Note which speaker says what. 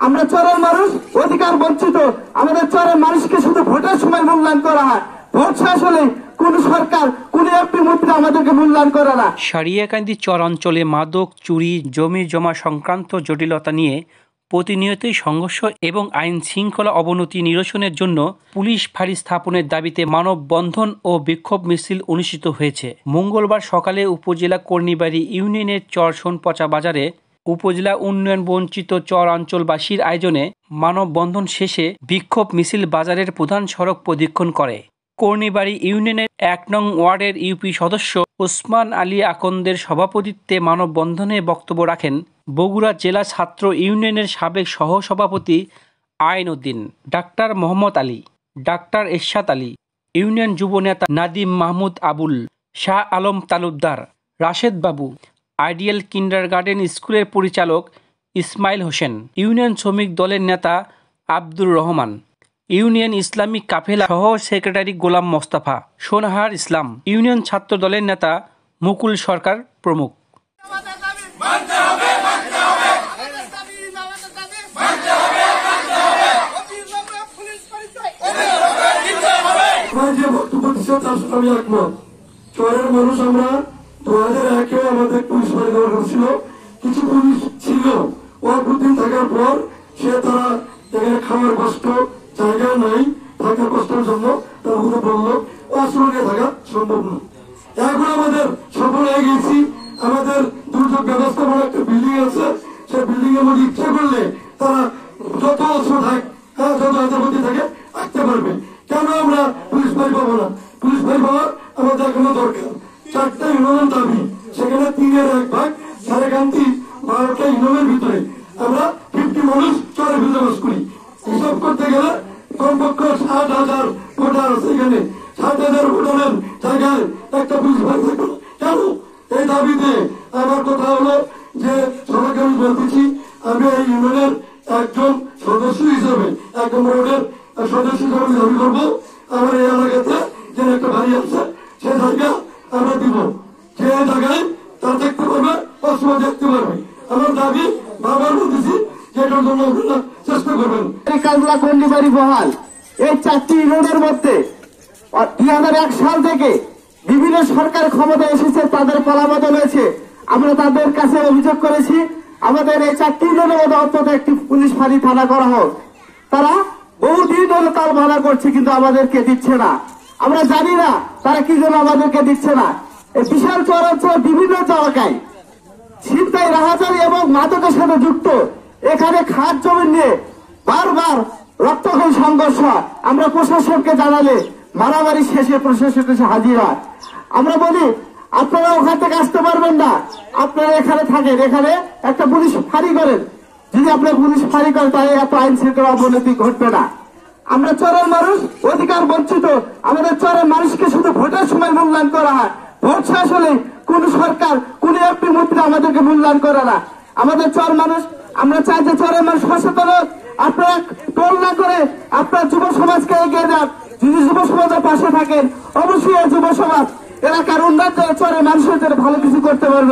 Speaker 1: আমরা চরের মানুষ অধিকার বঞ্চিত। আমাদের চরের মানুষকে শুধু ভোটের সময় মূল্যায়ন করা হয়, ভোট শেষ হলে কোন সরকার কোন এমপি মন্ত্রী আমাদেরকে মূল্যায়ন করে না।
Speaker 2: সারিয়াকান্দি চর অঞ্চলে মাদক চুরি, জমি জমা সংক্রান্ত জটিলতা নিয়ে প্রতিনিয়তই সংঘর্ষ এবং আইন শৃঙ্খলা অবনতি নিরসনের জন্য পুলিশ ফাঁড়ি স্থাপনের দাবিতে মানববন্ধন ও বিক্ষোভ মিছিল অনুষ্ঠিত হয়েছে। মঙ্গলবার সকালে উপজেলা কর্ণীবাড়ি ইউনিয়নের চর সোনপচা বাজারে উপজেলা উন্নয়ন বঞ্চিত চর অঞ্চলবাসীর আয়োজনে মানববন্ধন শেষে বিক্ষোভ মিছিল বাজারের প্রধান সড়ক প্রদক্ষিণ করে। কর্ণীবাড়ি ইউনিয়নের ১ নং ওয়ার্ডের ইউপি সদস্য ওসমান আলী আকন্দের সভাপতিত্বে মানববন্ধনে বক্তব্য রাখেন বগুড়া জেলা ছাত্র ইউনিয়নের সাবেক সহসভাপতি আইন উদ্দিন, ডাক্তার মোহাম্মদ আলী, ডাক্তার এরশাদ আলী, ইউনিয়ন যুব নেতা নাদিম মাহমুদ আবুল, শাহ আলম তালুকদার, রাশেদ বাবু, আইডিয়াল কিন্ডারগার্টেন স্কুলের পরিচালক ইসমাইল হোসেন, ইউনিয়ন শ্রমিক দলের নেতা আব্দুর রহমান, ইউনিয়ন ইসলামিক কাফেলা সহ সেক্রেটারি গোলাম মোস্তফা, সোনাহার ইসলাম, ইউনিয়ন ছাত্র দলের নেতা মুকুল সরকার প্রমুখ।
Speaker 3: চরের মানুষ আমরা 2001-এ আমাদের পুলিশ ফাঁড়ি দেওয়া হয়েছিল। কিছু পুলিশ ছিল, অল্পদিন থাকার পর তারা এখানে খাওয়ার কষ্ট, জায়গা নাই, থাকার কষ্টের জন্য তারা উঠে পড়লো, আশ্রয় নিয়ে থাকা সম্ভব না। এখন আমাদের সফল হয়ে গেছি। আমাদের দুর্যোগ ব্যবস্থাপনা একটা বিল্ডিং আছে, সেই বিল্ডিং এর মধ্যে ইচ্ছা করলে তারা যত অস্ত্র থাকে, যত হাজারপতি থাকে আসতে পারবে। কেন আমরা পুলিশ ফাঁড়ি পাবো না? পুলিশ ফাঁড়ি পাওয়ার আমাদের এখনো দরকার। 4টা ইউনিয়নের দাবি, সেখানে 3-এর 1 ভাগ সারেকান্দি 12টা ইউনিয়নের ভিতরে আমরা 50 মানুষ চরের ভিতরে বাস করি। হিসাব করতে গেলে কমপক্ষে 7,000 ভোটার আছে। এখানে 7,000 ভোটারের জায়গায় একটা পুলিশ ফাঁড়ি থাকবে না কেন? এই দাবিতে আমার কথা হলো যে সবাইকে আমি বলতেছি, আমি এই ইউনিয়নের একজন সদস্য হিসেবে, 1 নম্বর ওয়ার্ডের সদস্য হিসেবে আমি দাবি করবো, আমার এই এলাকাতে যে একটা বাড়ি আছে সে জায়গা আমরা দিব। যে জায়গায় তারা দেখতে পারবে, অসময় দেখতে পারবে। আমার দাবি বাবার বলতেছি, যেটার জন্য আপনারা চেষ্টা করবেন।
Speaker 1: কালুরা কর্ণীবাড়ি বহাল এই 4টি ইউনিয়নের মধ্যে 2001 সাল থেকে বিভিন্ন সরকার ক্ষমতা এসেছে, তাদের পালাবদল হয়েছে। আমরা তাদের কাছে অভিযোগ করেছি আমাদের এই 4টি ইউনিয়নের মধ্যে অন্তত একটি পুলিশ ফাঁড়ি থানা করা হোক। তারা বহুদিন হলো তার মানা করছে, কিন্তু আমাদেরকে দিচ্ছে না। আমরা জানি না তারা কি জন্য আমাদেরকে দিচ্ছে না। এই বিশাল চর অঞ্চল বিভিন্ন জায়গায় ছিনতাই, রাহাজারি এবং মাদকের সাথে যুক্ত। এখানে খাস জমি নিয়ে বারবার রক্তক্ষয়ী সংঘর্ষ। আমরা প্রশাসনকে জানালে মারামারি শেষে প্রশাসন এসে হাজির হয়। আমরা বলি আপনারা ওখান থেকে আসতে পারবেন না, আপনারা এখানে থাকেন, এখানে একটা পুলিশ ফাঁড়ি করেন। যদি আপনার পুলিশ ফাঁড়ি করেন তাহলে এত আইন শৃঙ্খলা অবনতি ঘটবে না। আমরা চরের মানুষ অধিকার বঞ্চিত। আমাদের চরের মানুষকে শুধু ভোটের সময় মূল্যায়ন করা হয়, ভোট শেষ হলে কোন সরকার কোন এমপি মন্ত্রী আমাদেরকে মূল্যায়ন করে না। আমাদের চর মানুষ, আমরা চাই যে চরের মানুষ সচেতন হোক। আপনারা টোল না করে আপনার যুব সমাজকে এগিয়ে যান। যদি যুব সমাজের পাশে থাকেন, অবশ্যই যুব সমাজ এলাকার উন্নয়ন চরের মানুষের জন্য ভালো কিছু করতে পারবে।